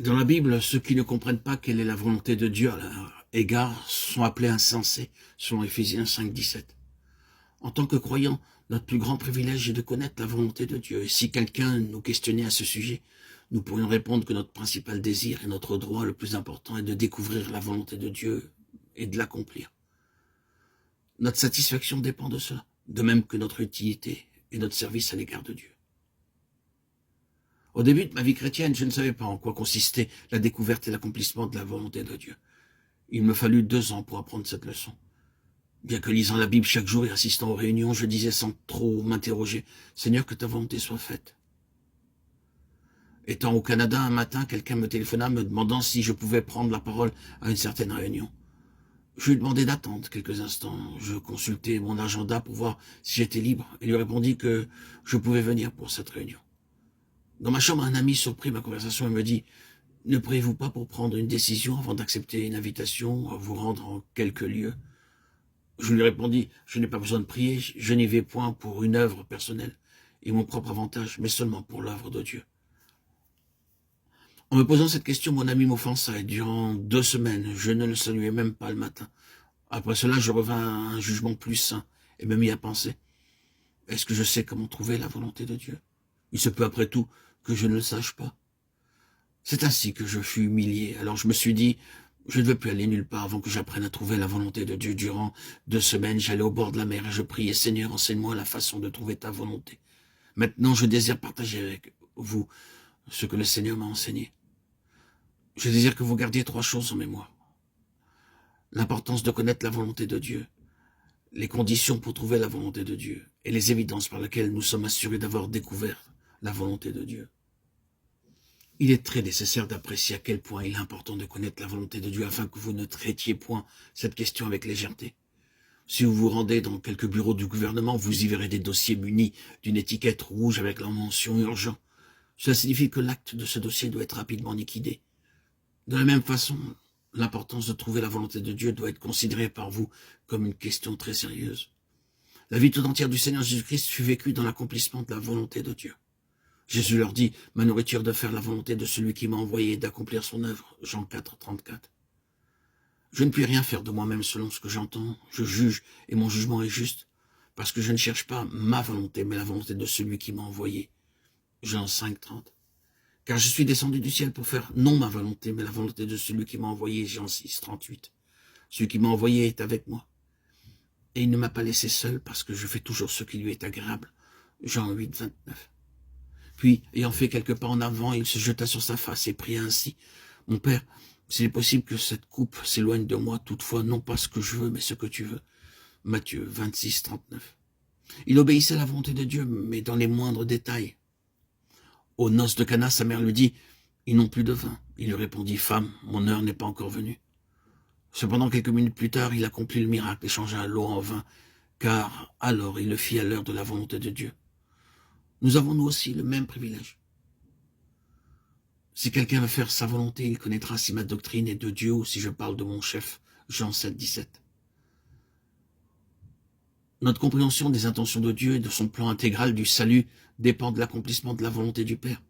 Dans la Bible, ceux qui ne comprennent pas quelle est la volonté de Dieu à leur égard sont appelés insensés, selon Éphésiens 5, 17. En tant que croyants, notre plus grand privilège est de connaître la volonté de Dieu. Et si quelqu'un nous questionnait à ce sujet, nous pourrions répondre que notre principal désir et notre droit le plus important est de découvrir la volonté de Dieu et de l'accomplir. Notre satisfaction dépend de cela, de même que notre utilité et notre service à l'égard de Dieu. Au début de ma vie chrétienne, je ne savais pas en quoi consistait la découverte et l'accomplissement de la volonté de Dieu. Il me fallut 2 ans pour apprendre cette leçon. Bien que lisant la Bible chaque jour et assistant aux réunions, je disais sans trop m'interroger, « Seigneur, que ta volonté soit faite. » Étant au Canada un matin, quelqu'un me téléphona me demandant si je pouvais prendre la parole à une certaine réunion. Je lui demandai d'attendre quelques instants. Je consultai mon agenda pour voir si j'étais libre et lui répondis que je pouvais venir pour cette réunion. Dans ma chambre, un ami surprit ma conversation et me dit « Ne priez-vous pas pour prendre une décision avant d'accepter une invitation à vous rendre en quelque lieu ?» Je lui répondis « Je n'ai pas besoin de prier, je n'y vais point pour une œuvre personnelle et mon propre avantage, mais seulement pour l'œuvre de Dieu. » En me posant cette question, mon ami m'offensa et durant 2 semaines, je ne le saluais même pas le matin. Après cela, je revins à un jugement plus sain et me mis à penser « Est-ce que je sais comment trouver la volonté de Dieu ? Il se peut après tout que je ne le sache pas. » C'est ainsi que je fus humilié. Alors je me suis dit, je ne veux plus aller nulle part avant que j'apprenne à trouver la volonté de Dieu. Durant 2 semaines, j'allais au bord de la mer et je priais, Seigneur, enseigne-moi la façon de trouver ta volonté. Maintenant, je désire partager avec vous ce que le Seigneur m'a enseigné. Je désire que vous gardiez 3 choses en mémoire. L'importance de connaître la volonté de Dieu, les conditions pour trouver la volonté de Dieu et les évidences par lesquelles nous sommes assurés d'avoir découvert la volonté de Dieu. Il est très nécessaire d'apprécier à quel point il est important de connaître la volonté de Dieu afin que vous ne traitiez point cette question avec légèreté. Si vous vous rendez dans quelques bureaux du gouvernement, vous y verrez des dossiers munis d'une étiquette rouge avec la mention urgent. Cela signifie que l'acte de ce dossier doit être rapidement liquidé. De la même façon, l'importance de trouver la volonté de Dieu doit être considérée par vous comme une question très sérieuse. La vie tout entière du Seigneur Jésus-Christ fut vécue dans l'accomplissement de la volonté de Dieu. Jésus leur dit, « Ma nourriture est de faire la volonté de celui qui m'a envoyé et d'accomplir son œuvre. » Jean 4, 34. Je ne puis rien faire de moi-même selon ce que j'entends. Je juge et mon jugement est juste parce que je ne cherche pas ma volonté, mais la volonté de celui qui m'a envoyé. Jean 5, 30. Car je suis descendu du ciel pour faire non ma volonté, mais la volonté de celui qui m'a envoyé. Jean 6, 38. Celui qui m'a envoyé est avec moi. Et il ne m'a pas laissé seul parce que je fais toujours ce qui lui est agréable. Jean 8, 29. Puis, ayant fait quelques pas en avant, il se jeta sur sa face et pria ainsi. « Mon Père, s'il est possible que cette coupe s'éloigne de moi, toutefois, non pas ce que je veux, mais ce que tu veux. » Matthieu 26, 39. Il obéissait à la volonté de Dieu, mais dans les moindres détails. Aux noces de Cana, sa mère lui dit « Ils n'ont plus de vin. » Il lui répondit « Femme, mon heure n'est pas encore venue. » Cependant, quelques minutes plus tard, il accomplit le miracle et changea l'eau en vin, car alors il le fit à l'heure de la volonté de Dieu. Nous avons nous aussi le même privilège. Si quelqu'un veut faire sa volonté, il connaîtra si ma doctrine est de Dieu ou si je parle de mon chef. Jean 7, 17. Notre compréhension des intentions de Dieu et de son plan intégral du salut dépend de l'accomplissement de la volonté du Père.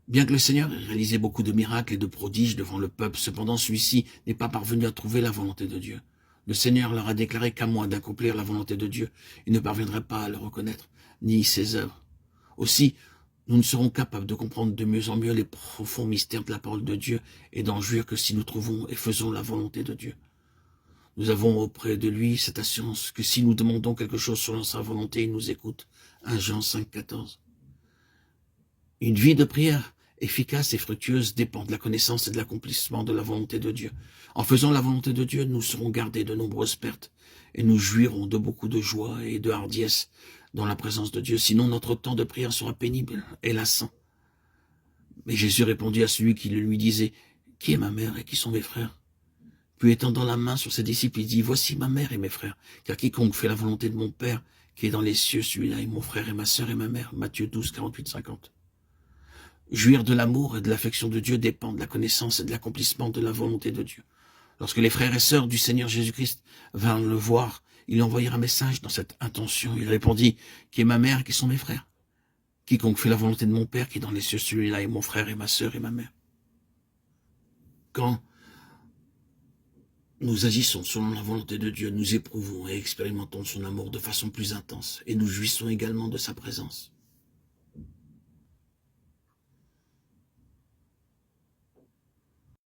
Bien que le Seigneur ait réalisé beaucoup de miracles et de prodiges devant le peuple, cependant celui-ci n'est pas parvenu à trouver la volonté de Dieu. Le Seigneur leur a déclaré qu'à moins d'accomplir la volonté de Dieu, il ne parviendrait pas à le reconnaître, ni ses œuvres. Aussi, nous ne serons capables de comprendre de mieux en mieux les profonds mystères de la parole de Dieu et d'en jouir que si nous trouvons et faisons la volonté de Dieu. Nous avons auprès de lui cette assurance que si nous demandons quelque chose selon sa volonté, il nous écoute. 1 Jean 5, 14. Une vie de prière efficace et fructueuse dépend de la connaissance et de l'accomplissement de la volonté de Dieu. En faisant la volonté de Dieu, nous serons gardés de nombreuses pertes et nous jouirons de beaucoup de joie et de hardiesse dans la présence de Dieu. Sinon, notre temps de prière sera pénible et lassant. Mais Jésus répondit à celui qui le lui disait, « Qui est ma mère et qui sont mes frères ?» Puis étendant la main sur ses disciples, il dit, « Voici ma mère et mes frères, car quiconque fait la volonté de mon Père qui est dans les cieux, celui-là est mon frère et ma sœur et ma mère. » Matthieu 12, 48, 50. Jouir de l'amour et de l'affection de Dieu dépend de la connaissance et de l'accomplissement de la volonté de Dieu. Lorsque les frères et sœurs du Seigneur Jésus-Christ vinrent le voir, il envoya un message dans cette intention. Il répondit, « Qui est ma mère et qui sont mes frères ? Quiconque fait la volonté de mon Père qui est dans les cieux, celui-là est mon frère et ma sœur et ma mère. » Quand nous agissons selon la volonté de Dieu, nous éprouvons et expérimentons son amour de façon plus intense et nous jouissons également de sa présence.